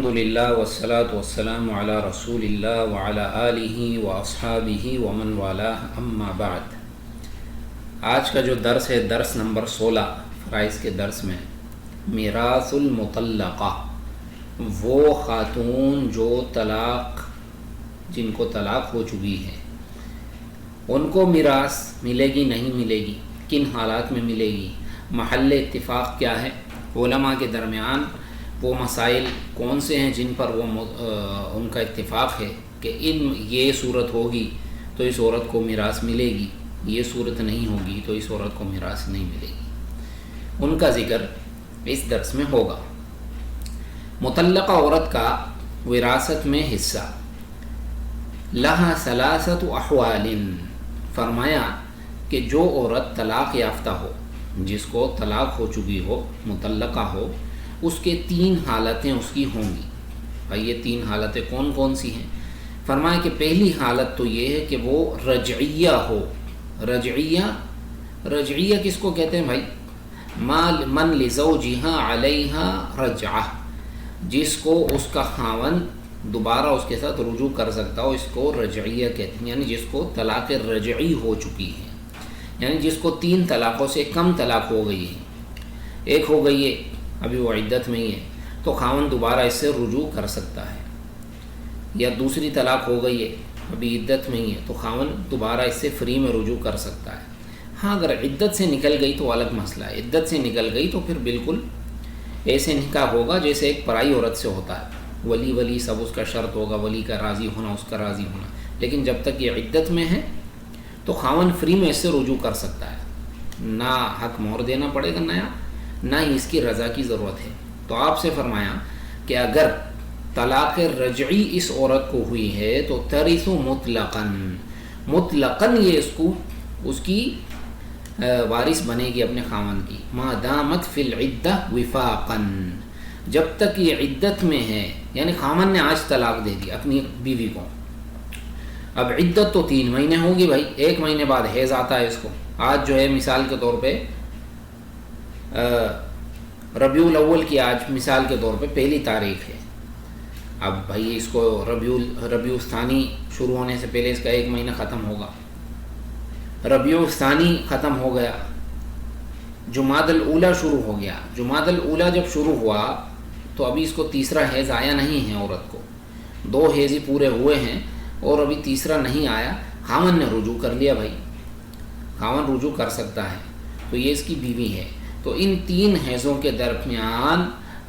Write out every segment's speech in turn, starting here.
الحمدللہ والصلاة والسلام علی رسول اللہ وعلی آلہ واصحابہ ومن والاہ، اما بعد۔ آج کا جو درس ہے درس نمبر 16 فرائض کے درس میں، میراث المطلقہ، وہ خاتون جو جن کو طلاق ہو چکی ہے، ان کو میراث ملے گی نہیں ملے گی، کن حالات میں ملے گی، محل اتفاق کیا ہے، علماء کے درمیان وہ مسائل کون سے ہیں جن پر ان کا اتفاق ہے کہ یہ صورت ہوگی تو اس عورت کو میراث ملے گی، یہ صورت نہیں ہوگی تو اس عورت کو میراث نہیں ملے گی، ان کا ذکر اس درس میں ہوگا۔ مطلقہ عورت کا وراثت میں حصہ، لہا ثلاثۃ احوال، فرمایا کہ جو عورت طلاق یافتہ ہو، جس کو طلاق ہو چکی ہو، مطلقہ ہو، اس کے 3 حالتیں اس کی ہوں گی۔ بھائی یہ 3 حالتیں کون کون سی ہیں؟ فرمایا کہ پہلی حالت تو یہ ہے کہ وہ رجعیہ ہو۔ رجعیہ کس کو کہتے ہیں بھائی؟ من لزوجہا علیہا رجعہ، جس کو اس کا خاوند دوبارہ اس کے ساتھ رجوع کر سکتا ہو، اس کو رجعیہ کہتے ہیں، یعنی جس کو طلاق رجعی ہو چکی ہے، یعنی جس کو 3 طلاقوں سے کم طلاق ہو گئی ہے۔ ایک ہو گئی ہے، ابھی وہ عدت میں ہی ہے تو خاوند دوبارہ اس سے رجوع کر سکتا ہے، یا دوسری طلاق ہو گئی ہے، ابھی عدت میں ہی ہے تو خاوند دوبارہ اس سے فری میں رجوع کر سکتا ہے۔ ہاں اگر عدت سے نکل گئی تو الگ مسئلہ ہے، عدت سے نکل گئی تو پھر بالکل ایسے نکاح ہوگا جیسے ایک پرائی عورت سے ہوتا ہے، ولی سب اس کا شرط ہوگا، ولی کا راضی ہونا، اس کا راضی ہونا، لیکن جب تک یہ عدت میں ہے تو خاوند فری میں اس سے رجوع کر سکتا ہے، نہ حق مہر دینا پڑے گا نہ ہی اس کی رضا کی ضرورت ہے۔ تو آپ سے فرمایا کہ اگر طلاق رجعی اس عورت کو ہوئی ہے تو ترث مطلقاً یہ اس کی وارث بنے گی اپنے خاوند کی، ما دامت فی العدہ وفاقاً، جب تک یہ عدت میں ہے، یعنی خاوند نے آج طلاق دے دی اپنی بیوی کو، اب عدت تو 3 مہینے ہوگی بھائی، 1 مہینے بعد حیض آتا ہے اس کو، آج جو ہے مثال کے طور پہ ربیع الاول کی آج مثال کے طور پہ 1 تاریخ ہے، اب بھائی اس کو ربیع الثانی شروع ہونے سے پہلے اس کا 1 مہینہ ختم ہوگا، ربیع الثانی ختم ہو گیا، جمادی الاولیٰ شروع ہو گیا، جمادی الاولیٰ جب شروع ہوا تو ابھی اس کو تیسرا حیض آیا نہیں ہے، عورت کو 2 حیض ہی پورے ہوئے ہیں اور ابھی تیسرا نہیں آیا، خاوند نے رجوع کر لیا، بھائی خاوند رجوع کر سکتا ہے تو یہ اس کی بیوی ہے۔ تو ان 3 حیضوں کے درمیان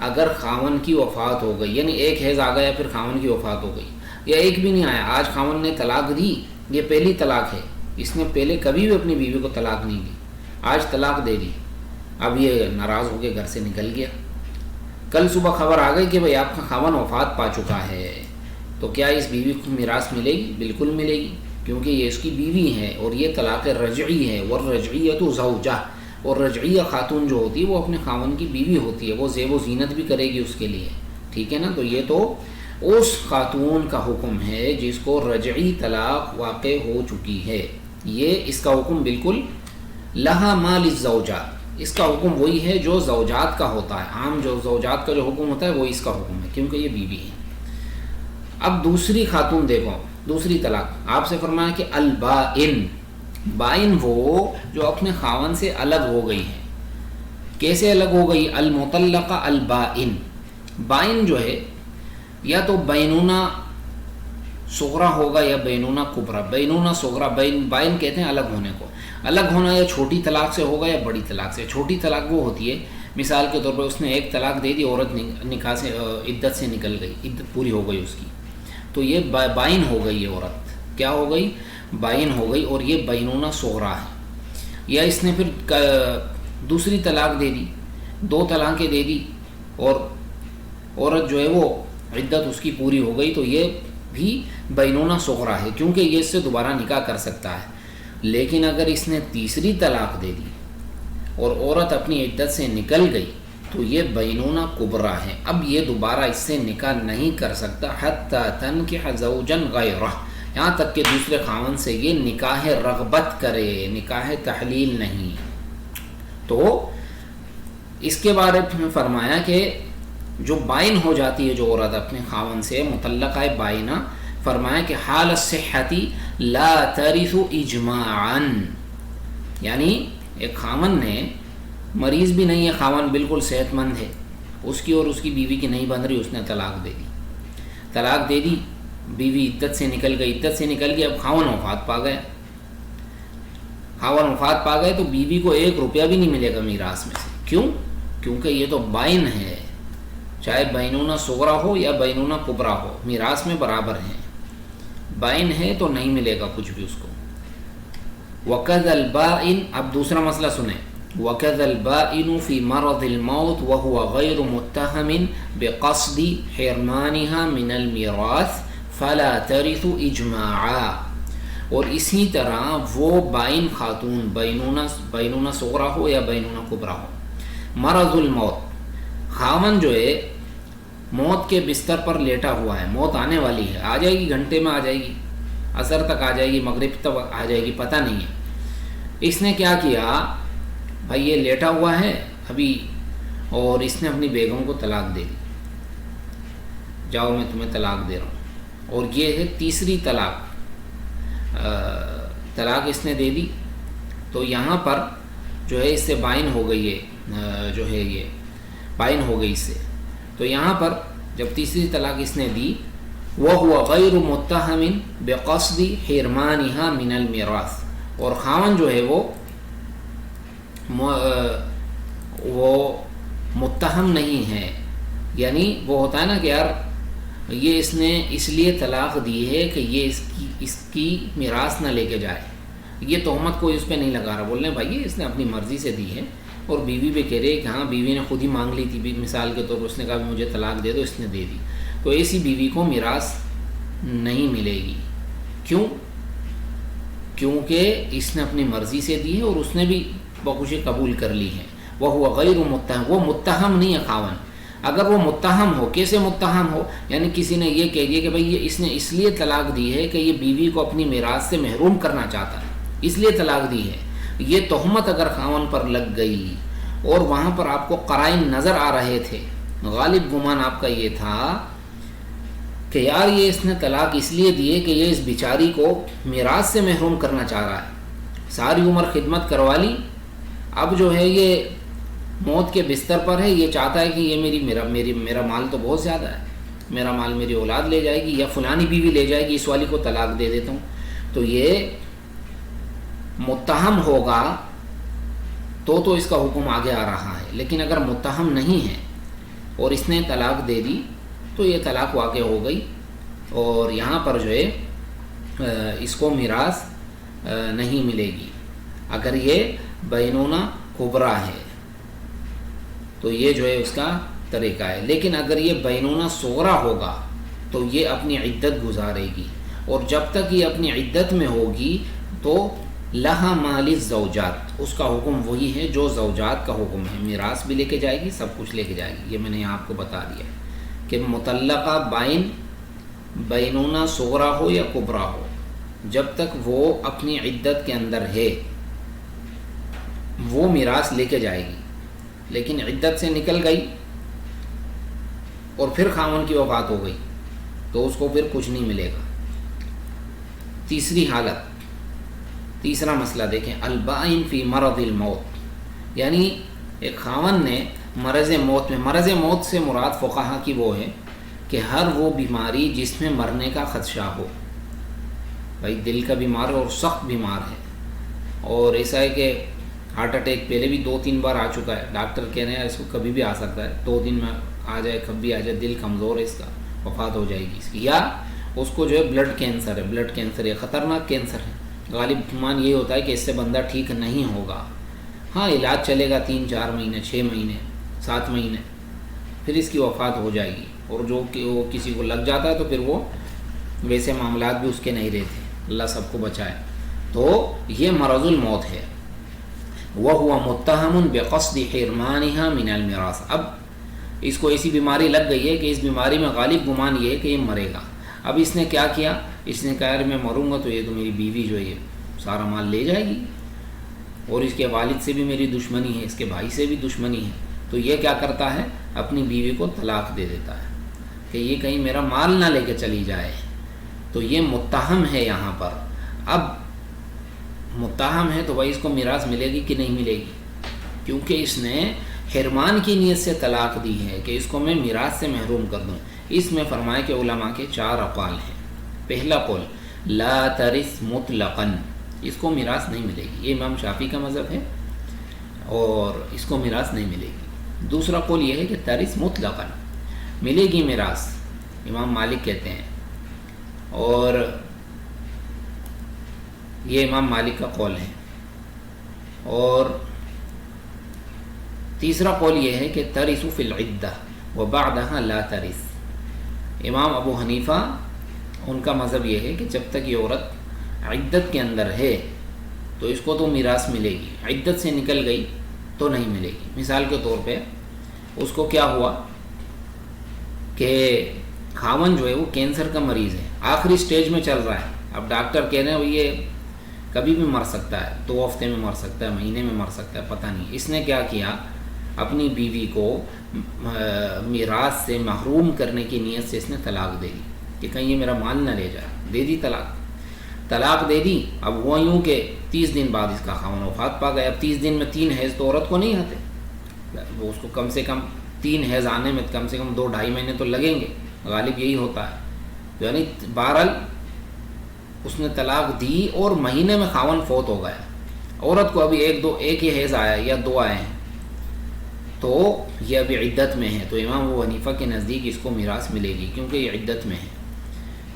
اگر خاوند کی وفات ہو گئی، یعنی 1 حیض آ گیا پھر خاوند کی وفات ہو گئی، یا 1 بھی نہیں آیا، آج خاوند نے طلاق دی، یہ پہلی طلاق ہے، اس نے پہلے کبھی بھی اپنی بیوی کو طلاق نہیں دی، آج طلاق دے دی، اب یہ ناراض ہو کے گھر سے نکل گیا، کل صبح خبر آ گئی کہ بھئی آپ کا خاوند وفات پا چکا ہے، تو کیا اس بیوی کو میراث ملے گی؟ بالکل ملے گی، کیونکہ یہ اس کی بیوی ہے اور یہ طلاق رجعی ہے، والرجعیۃ زوجہ، اور رجعیہ خاتون جو ہوتی ہے وہ اپنے خاوند کی بیوی ہوتی ہے، وہ زیب و زینت بھی کرے گی اس کے لیے، ٹھیک ہے نا؟ تو یہ تو اس خاتون کا حکم ہے جس کو رجعی طلاق واقع ہو چکی ہے، یہ اس کا حکم بالکل لہا ما للزوجات، اس کا حکم وہی ہے جو زوجات کا ہوتا ہے، عام جو زوجات کا جو حکم ہوتا ہے وہ اس کا حکم ہے، کیونکہ یہ بیوی ہے۔ اب دوسری خاتون دیکھو، دوسری طلاق آپ سے فرمایا کہ البائن، بائن وہ جو اپنے خاوند سے الگ ہو گئی ہے، کیسے الگ ہو گئی؟ المطلقہ البائن، بائن جو ہے یا تو بینونہ صغرا ہوگا یا بینونہ کبرا، بینونہ صغرا، بائن کہتے ہیں الگ ہونے کو، الگ ہونا یا چھوٹی طلاق سے ہوگا یا بڑی طلاق سے۔ چھوٹی طلاق وہ ہوتی ہے مثال کے طور پر اس نے 1 طلاق دے دی، عورت نکاح سے عدت سے نکل گئی، عدت پوری ہو گئی اس کی، تو یہ بائن ہو گئی، یہ عورت کیا ہو گئی؟ بائن ہو گئی، اور یہ بینونہ صغرا ہے۔ یا اس نے پھر دوسری طلاق دے دی، 2 طلاقیں دے دی، اور عورت جو ہے وہ عدت اس کی پوری ہو گئی، تو یہ بھی بینونہ صغرا ہے، کیونکہ یہ اس سے دوبارہ نکاح کر سکتا ہے۔ لیکن اگر اس نے تیسری طلاق دے دی اور عورت اپنی عدت سے نکل گئی تو یہ بینونہ کبرا ہے، اب یہ دوبارہ اس سے نکاح نہیں کر سکتا، حتی تنکح زوجا غیرہ، یہاں تک کہ دوسرے خاوند سے یہ نکاح رغبت کرے، نکاح تحلیل نہیں۔ تو اس کے بارے میں فرمایا کہ جو بائن ہو جاتی ہے جو عورت اپنے خاوند سے، مطلقہ بائنہ، فرمایا کہ حال الصحتی لا ترث اجماعا، یعنی ایک خاوند نے، مریض بھی نہیں ہے خاوند، بالکل صحت مند ہے، اس کی اور اس کی بیوی کی نہیں بن رہی، اس نے طلاق دے دی، طلاق دے دی، بیوی عدت سے نکل گئی، عدت سے نکل گئی، اب خاوند وفات پا گیا، خاوند وفات پا گئے تو بیوی کو 1 روپیہ بھی نہیں ملے گا میراث میں سے. کیوں؟ کیونکہ یہ تو بائن ہے، چاہے بینونہ صغرا ہو یا بینونہ کبرا ہو، میراث میں برابر ہیں. بائن ہے تو نہیں ملے گا کچھ بھی اس کو. وَكَذَا الْبَائِنُ، اب دوسرا مسئلہ سنیں. وَكَذَا الْبَائِنُ فِي مَرَضِ الْمَوْتِ وَهُوَ غَيْرُ مُتَّهَمٍ بِقَصْدِ حِرْمَانِهَا مِنَ الْمِيرَاثِ فَلَا تَرِثُ إِجْمَاعًا. اور اسی طرح وہ بائن خاتون، بینونہ صغرا ہو یا بینونہ کبرا ہو، مرض الموت، خاوند جو ہے موت کے بستر پر لیٹا ہوا ہے، موت آنے والی ہے، آ جائے گی، گھنٹے میں آ جائے گی، عصر تک آ جائے گی، مغرب تک آ جائے گی، پتہ نہیں ہے. اس نے کیا کیا، بھائی یہ لیٹا ہوا ہے ابھی، اور اس نے اپنی بیگم کو طلاق دے دی، جاؤ میں تمہیں طلاق دے رہا ہوں. اور یہ ہے تیسری طلاق، طلاق اس نے دے دی، تو یہاں پر جو ہے اس سے بائن ہو گئی ہے، جو ہے یہ بائن ہو گئی اس سے. تو یہاں پر جب تیسری طلاق اس نے دی، وَهُوَ غَيْرُ مُتَّهَمٍ بِقَصْدِ حِرْمَانِهَا مِنَ الْمِيرَاثِ، اور خاوند جو ہے وہ متہم نہیں ہے، یعنی وہ ہوتا ہے نا کہ یار یہ اس نے اس لیے طلاق دی ہے کہ یہ اس کی میراث نہ لے کے جائے، یہ تہمت کوئی اس پہ نہیں لگا رہا، بول رہے ہیں بھائی اس نے اپنی مرضی سے دی ہے، اور بیوی بھی کہہ رہے کہ ہاں بیوی نے خود ہی مانگ لی تھی، مثال کے طور پر اس نے کہا مجھے طلاق دے دو، اس نے دے دی، تو ایسی بیوی کو میراث نہیں ملے گی. کیوں؟ کیونکہ اس نے اپنی مرضی سے دی ہے اور اس نے بھی بخوشی قبول کر لی ہے. وہ غیر متہم، وہ متہم نہیں ہے خاوند. اگر وہ متہم ہو، کیسے متہم ہو، یعنی کسی نے یہ کہہ دیا کہ بھائی یہ اس نے اس لیے طلاق دی ہے کہ یہ بیوی کو اپنی میراث سے محروم کرنا چاہتا ہے، اس لیے طلاق دی ہے، یہ تہمت اگر خاوند پر لگ گئی اور وہاں پر آپ کو قرائن نظر آ رہے تھے، غالب گمان آپ کا یہ تھا کہ یار یہ اس نے طلاق اس لیے دی ہے کہ یہ اس بیچاری کو میراث سے محروم کرنا چاہ رہا ہے، ساری عمر خدمت کروا لی، اب جو ہے یہ موت کے بستر پر ہے، یہ چاہتا ہے کہ یہ میرا مال تو بہت زیادہ ہے، میرا مال میری اولاد لے جائے گی یا فلانی بیوی لے جائے گی، اس والی کو طلاق دے دیتا ہوں. تو یہ متہم ہوگا تو اس کا حکم آگے آ رہا ہے، لیکن اگر متہم نہیں ہے اور اس نے طلاق دے دی تو یہ طلاق واقع ہو گئی، اور یہاں پر جو ہے اس کو میراث نہیں ملے گی. اگر یہ بینونہ کبرا ہے تو یہ جو ہے اس کا طریقہ ہے، لیکن اگر یہ بینونہ صغرا ہوگا تو یہ اپنی عدت گزارے گی، اور جب تک یہ اپنی عدت میں ہوگی تو لہا مال الزوجات، اس کا حکم وہی ہے جو زوجات کا حکم ہے، میراث بھی لے کے جائے گی، سب کچھ لے کے جائے گی. یہ میں نے یہاں آپ کو بتا دیا کہ مطلقہ بائن بینونہ صغرا ہو یا کبرا ہو، جب تک وہ اپنی عدت کے اندر ہے وہ میراث لے کے جائے گی، لیکن عدت سے نکل گئی اور پھر خاوند کی وفات ہو گئی تو اس کو پھر کچھ نہیں ملے گا. تیسری حالت، تیسرا مسئلہ دیکھیں، البائن فی مرض الموت، یعنی ایک خاوند نے مرض موت میں، مرض موت سے مراد فقہا کی وہ ہے کہ ہر وہ بیماری جس میں مرنے کا خدشہ ہو، بھائی دل کا بیمار ہے اور سخت بیمار ہے، اور ایسا ہے کہ ہارٹ اٹیک پہلے بھی 2-3 بار آ چکا ہے، ڈاکٹر کہہ رہے ہیں اس کو کبھی بھی آ سکتا ہے، 2 دن میں آ جائے، کبھی بھی آ جائے، دل کمزور ہے اس کا، وفات ہو جائے گی اس کی، یا اس کو جو ہے بلڈ کینسر ہے، بلڈ کینسر ہے، خطرناک کینسر ہے، غالب گمان یہ ہوتا ہے کہ اس سے بندہ ٹھیک نہیں ہوگا. ہاں علاج چلے گا 3-4 مہینے، 6 مہینے، 7 مہینے، پھر اس کی وفات ہو جائے گی. اور جو کہ وہ کسی کو لگ جاتا ہے تو پھر وہ ویسے معاملات بھی اس کے نہیں رہتے، اللہ سب کو بچائے. تو یہ مرض الموت ہے. وَهُوَ مُتَّهَمٌ بِقَصْدِ حِرْمَانِهَا مِنَ الْمِرَاثِ، اب اس کو ایسی بیماری لگ گئی ہے کہ اس بیماری میں غالب گمان یہ ہے کہ یہ مرے گا. اب اس نے کیا کیا، اس نے کہا یار میں مروں گا تو یہ تو میری بیوی جو ہے یہ سارا مال لے جائے گی، اور اس کے والد سے بھی میری دشمنی ہے، اس کے بھائی سے بھی دشمنی ہے، تو یہ کیا کرتا ہے، اپنی بیوی کو طلاق دے دیتا ہے کہ یہ کہیں میرا مال نہ لے کے چلی جائے. تو یہ متہم ہے یہاں پر. اب متہم ہے تو بھائی اس کو میراث ملے گی کہ نہیں ملے گی، کیونکہ اس نے حرمان کی نیت سے طلاق دی ہے کہ اس کو میں میراث سے محروم کر دوں. اس میں فرمایا کہ علماء کے 4 اقوال ہیں. پہلا قول لا ترث مطلقاً، اس کو میراث نہیں ملے گی، یہ امام شافعی کا مذہب ہے اور اس کو میراث نہیں ملے گی. دوسرا قول یہ ہے کہ ترث مطلقاً، ملے گی میراث، امام مالک کہتے ہیں، اور یہ امام مالک کا قول ہے. اور تیسرا قول یہ ہے کہ ترث فی العدہ وبعدها لا ترث. امام ابو حنیفہ ان کا مذہب یہ ہے کہ جب تک یہ عورت عدت کے اندر ہے تو اس کو تو میراث ملے گی، عدت سے نکل گئی تو نہیں ملے گی. مثال کے طور پہ اس کو کیا ہوا کہ خاوند جو ہے وہ کینسر کا مریض ہے، آخری سٹیج میں چل رہا ہے. اب ڈاکٹر کہہ رہے ہیں یہ کبھی بھی مر سکتا ہے، 2 ہفتے میں مر سکتا ہے، مہینے میں مر سکتا ہے، پتہ نہیں. اس نے کیا کیا، اپنی بیوی کو میراث سے محروم کرنے کی نیت سے اس نے طلاق دے دی کہ کہیں یہ میرا مال نہ لے جائے. دے دی طلاق دے دی. اب ہوا یوں کہ 30 دن بعد اس کا خاوند وفات پا گیا. اب 30 دن میں 3 حیض تو عورت کو نہیں آتے، وہ اس کو کم سے کم 3 حیض آنے میں کم سے کم 2-2.5 مہینے تو لگیں گے، غالب یہی ہوتا ہے. یعنی بہرحال اس نے طلاق دی اور مہینے میں خاوند فوت ہو گیا. عورت کو ابھی ایک ہی حیض آیا یا 2 آئے ہیں تو یہ ابھی عدت میں ہے. تو امام ابو حنیفہ کے نزدیک اس کو میراث ملے گی کیونکہ یہ عدت میں ہے.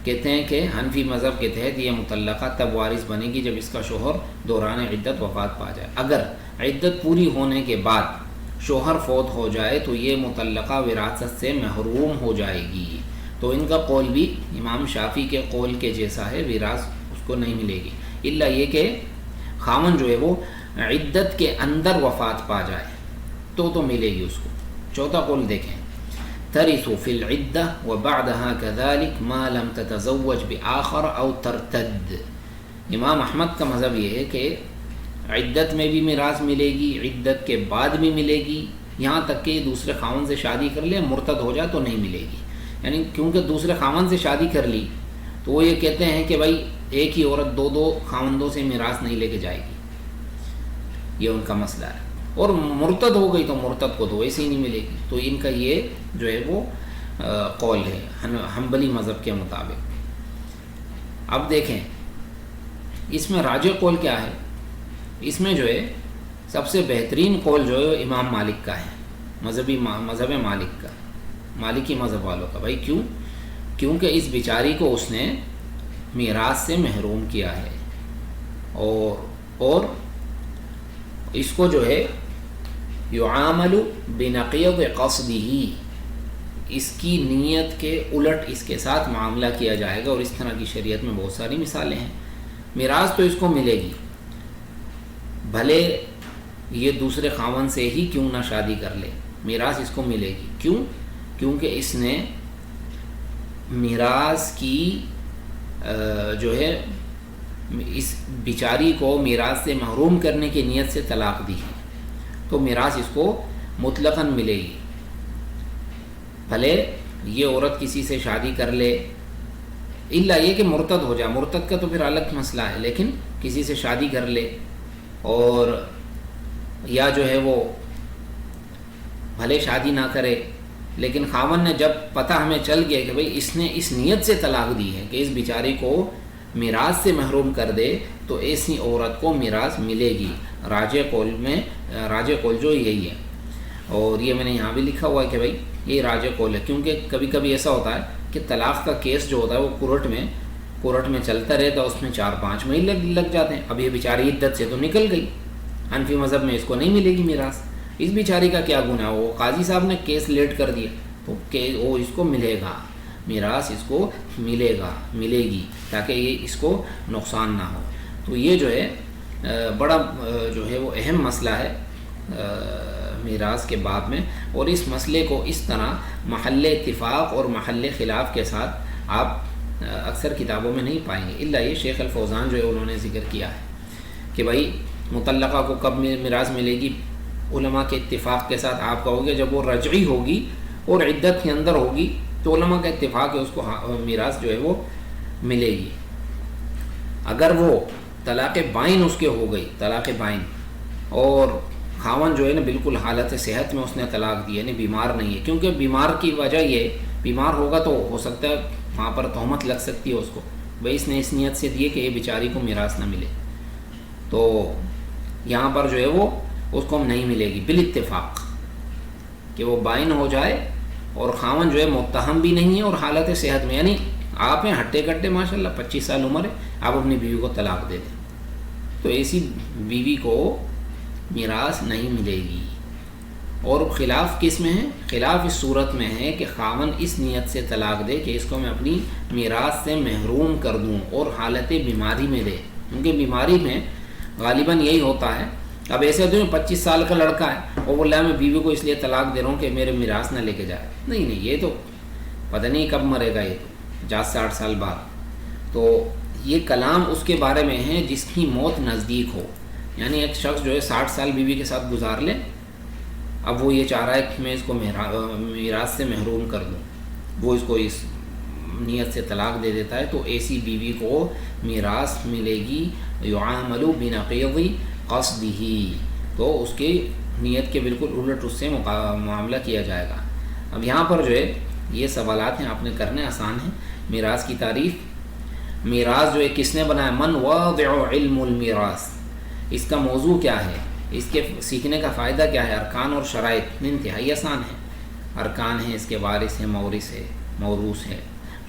کہتے ہیں کہ حنفی مذہب کے تحت یہ مطلقہ تب وارث بنے گی جب اس کا شوہر دوران عدت وفات پا جائے. اگر عدت پوری ہونے کے بعد شوہر فوت ہو جائے تو یہ مطلقہ وراثت سے محروم ہو جائے گی. تو ان کا قول بھی امام شافعی کے قول کے جیسا ہے، وراث اس کو نہیں ملے گی، الا یہ کہ خاوند جو ہے وہ عدت کے اندر وفات پا جائے تو ملے گی اس کو. چوتھا قول دیکھیں، ترث فی العدہ وبعدها كذلك ما لم تتزوج بآخر او ترتد. امام احمد کا مذہب یہ ہے کہ عدت میں بھی میراث ملے گی، عدت کے بعد بھی ملے گی، یہاں تک کہ دوسرے خاوند سے شادی کر لے، مرتد ہو جائے تو نہیں ملے گی. یعنی کیونکہ دوسرے خاوند سے شادی کر لی تو وہ یہ کہتے ہیں کہ بھائی ایک ہی عورت 2 خاوندوں سے میراث نہیں لے کے جائے گی، یہ ان کا مسئلہ ہے. اور مرتد ہو گئی تو مرتد کو تو ویسے ہی نہیں ملے گی. تو ان کا یہ جو ہے وہ قول ہے حنبلی مذہب کے مطابق. اب دیکھیں اس میں راجح قول کیا ہے. اس میں جو ہے سب سے بہترین قول جو ہے امام مالک کا ہے، مذہب مالک کا، مالکی مذہب والوں کا. بھائی کیوں؟ کیونکہ اس بیچاری کو اس نے میراث سے محروم کیا ہے اور اس کو جو ہے یعامل بنقیض قصدہ، اس کی نیت کے الٹ اس کے ساتھ معاملہ کیا جائے گا. اور اس طرح کی شریعت میں بہت ساری مثالیں ہیں. میراث تو اس کو ملے گی، بھلے یہ دوسرے خاوند سے ہی کیوں نہ شادی کر لے، میراث اس کو ملے گی. کیوں؟ کیونکہ اس نے میراث کی جو ہے اس بیچاری کو میراث سے محروم کرنے کی نیت سے طلاق دی ہے، تو میراث اس کو مطلقاً ملے گی. بھلے یہ عورت کسی سے شادی کر لے، الا یہ کہ مرتد ہو جائے، مرتد کا تو پھر الگ مسئلہ ہے، لیکن کسی سے شادی کر لے اور یا جو ہے وہ بھلے شادی نہ کرے، لیکن خاوند نے جب پتہ ہمیں چل گیا کہ بھئی اس نے اس نیت سے طلاق دی ہے کہ اس بیچاری کو میراث سے محروم کر دے، تو ایسی عورت کو میراث ملے گی. راجح قول جو یہی ہے. اور یہ میں نے یہاں بھی لکھا ہوا ہے کہ بھئی یہ راجح قول ہے، کیونکہ کبھی کبھی ایسا ہوتا ہے کہ طلاق کا کیس جو ہوتا ہے وہ کورٹ میں چلتا رہتا ہے، اس میں 4-5 مہینے لگ جاتے ہیں. اب یہ بیچاری عدت سے تو نکل گئی، حنفی مذہب میں اس کو نہیں ملے گی میراث. اس بیچاری کا کیا گناہ؟ وہ قاضی صاحب نے کیس لیٹ کر دیا تو وہ اس کو ملے گا، میراث اس کو ملے گی تاکہ یہ اس کو نقصان نہ ہو. تو یہ جو ہے بڑا جو ہے وہ اہم مسئلہ ہے میراث کے باب میں. اور اس مسئلے کو اس طرح محل اتفاق اور محل خلاف کے ساتھ آپ اکثر کتابوں میں نہیں پائیں گے، الا یہ شیخ الفوزان جو ہے انہوں نے ذکر کیا ہے کہ بھائی مطلقہ کو کب میراث ملے گی، علماء کے اتفاق کے ساتھ آپ کہو گے جب وہ رجعی ہوگی اور عدت کے اندر ہوگی تو علماء کا اتفاق ہے اس کو میراث جو ہے وہ ملے گی۔ اگر وہ طلاق بائن اس کے ہو گئی، طلاق بائن، اور خاون جو ہے نا بالکل حالت صحت میں اس نے طلاق دی، یعنی بیمار نہیں ہے، کیونکہ بیمار کی وجہ یہ بیمار ہوگا تو ہو سکتا ہے وہاں پر تہمت لگ سکتی ہے اس کو، بھائی اس نے اس نیت سے دیے کہ یہ بیچاری کو میراث نہ ملے، تو یہاں پر جو ہے وہ اس کو نہیں ملے گی بالاتفاق کہ وہ بائن ہو جائے اور خاون جو ہے متہم بھی نہیں ہے اور حالت صحت میں، یعنی آپ ہیں ہٹے کٹے ماشاءاللہ 25 سال عمر ہے، آپ اپنی بیوی کو طلاق دے دیں تو ایسی بیوی کو میراث نہیں ملے گی۔ اور خلاف کس میں ہے؟ خلاف اس صورت میں ہے کہ خاون اس نیت سے طلاق دے کہ اس کو میں اپنی میراث سے محروم کر دوں اور حالت بیماری میں دے، کیونکہ بیماری میں غالباً یہی ہوتا ہے۔ اب ایسے تو 25 سال کا لڑکا ہے اور بول رہا ہے میں بیوی کو اس لیے طلاق دے رہا ہوں کہ میرے میراث نہ لے کے جائے، نہیں یہ تو پتہ نہیں کب مرے گا، یہ تو 60 سال بعد۔ تو یہ کلام اس کے بارے میں ہے جس کی موت نزدیک ہو، یعنی ایک شخص جو ہے 60 سال بیوی کے ساتھ گزار لے، اب وہ یہ چاہ رہا ہے کہ میں اس کو میراث سے محروم کر دوں، وہ اس کو اس نیت سے طلاق دے دیتا ہے تو ایسی بیوی کو میراث ملے گی، یعامل بنقیض قصدہ، تو اس کی نیت کے بالکل الٹ اس سے معاملہ کیا جائے گا۔ اب یہاں پر جو ہے یہ سوالات ہیں آپ نے کرنے، آسان ہیں۔ میراث کی تعریف، میراث جو ہے کس نے بنایا؟ من واضع علم المیراث، اس کا موضوع کیا ہے، اس کے سیکھنے کا فائدہ کیا ہے؟ ارکان اور شرائط انتہائی آسان ہے، ارکان ہیں، اس کے وارث ہے، مورث ہے، موروث ہے۔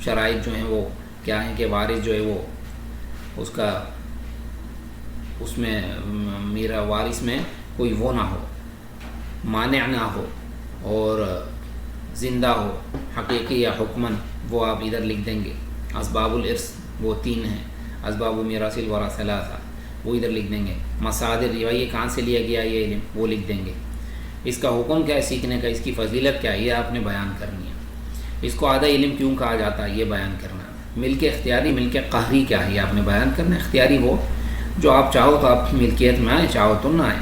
شرائط جو ہیں وہ کیا ہیں کہ وارث جو ہے وہ اس کا اس میں میرا وارث میں کوئی وہ نہ ہو، مانع نہ ہو، اور زندہ ہو حقیقی یا حکمن، وہ آپ ادھر لکھ دیں گے۔ اسباب الارث وہ 3 ہیں، اسباب میراث الورثہ ثلاثہ، وہ ادھر لکھ دیں گے۔ مصادر یہ کہاں سے لیا گیا یہ علم، وہ لکھ دیں گے۔ اس کا حکم کیا ہے سیکھنے کا، اس کی فضیلت کیا ہے، یہ آپ نے بیان کرنی ہے۔ اس کو آدھا علم کیوں کہا جاتا ہے، یہ بیان کرنا ہے۔ ملک اختیاری، ملک قہری کیا ہے، یہ آپ نے بیان کرنا ہے۔ اختیاری وہ جو آپ چاہو تو آپ کی ملکیت میں آئے، چاہو تو نہ آئے۔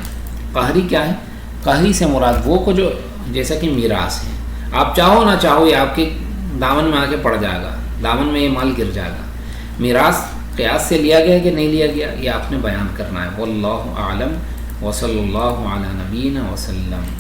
قہری کیا ہے؟ قہری سے مراد وہ کو جو جیسا کہ میراث ہے، آپ چاہو نہ چاہو یہ آپ کے دامن میں آ کے پڑ جائے گا، دامن میں یہ مال گر جائے گا۔ میراث قیاس سے لیا گیا کہ نہیں لیا گیا، یہ آپ نے بیان کرنا ہے۔ واللہ اعلم وصلی اللہ علی نبینا وسلم۔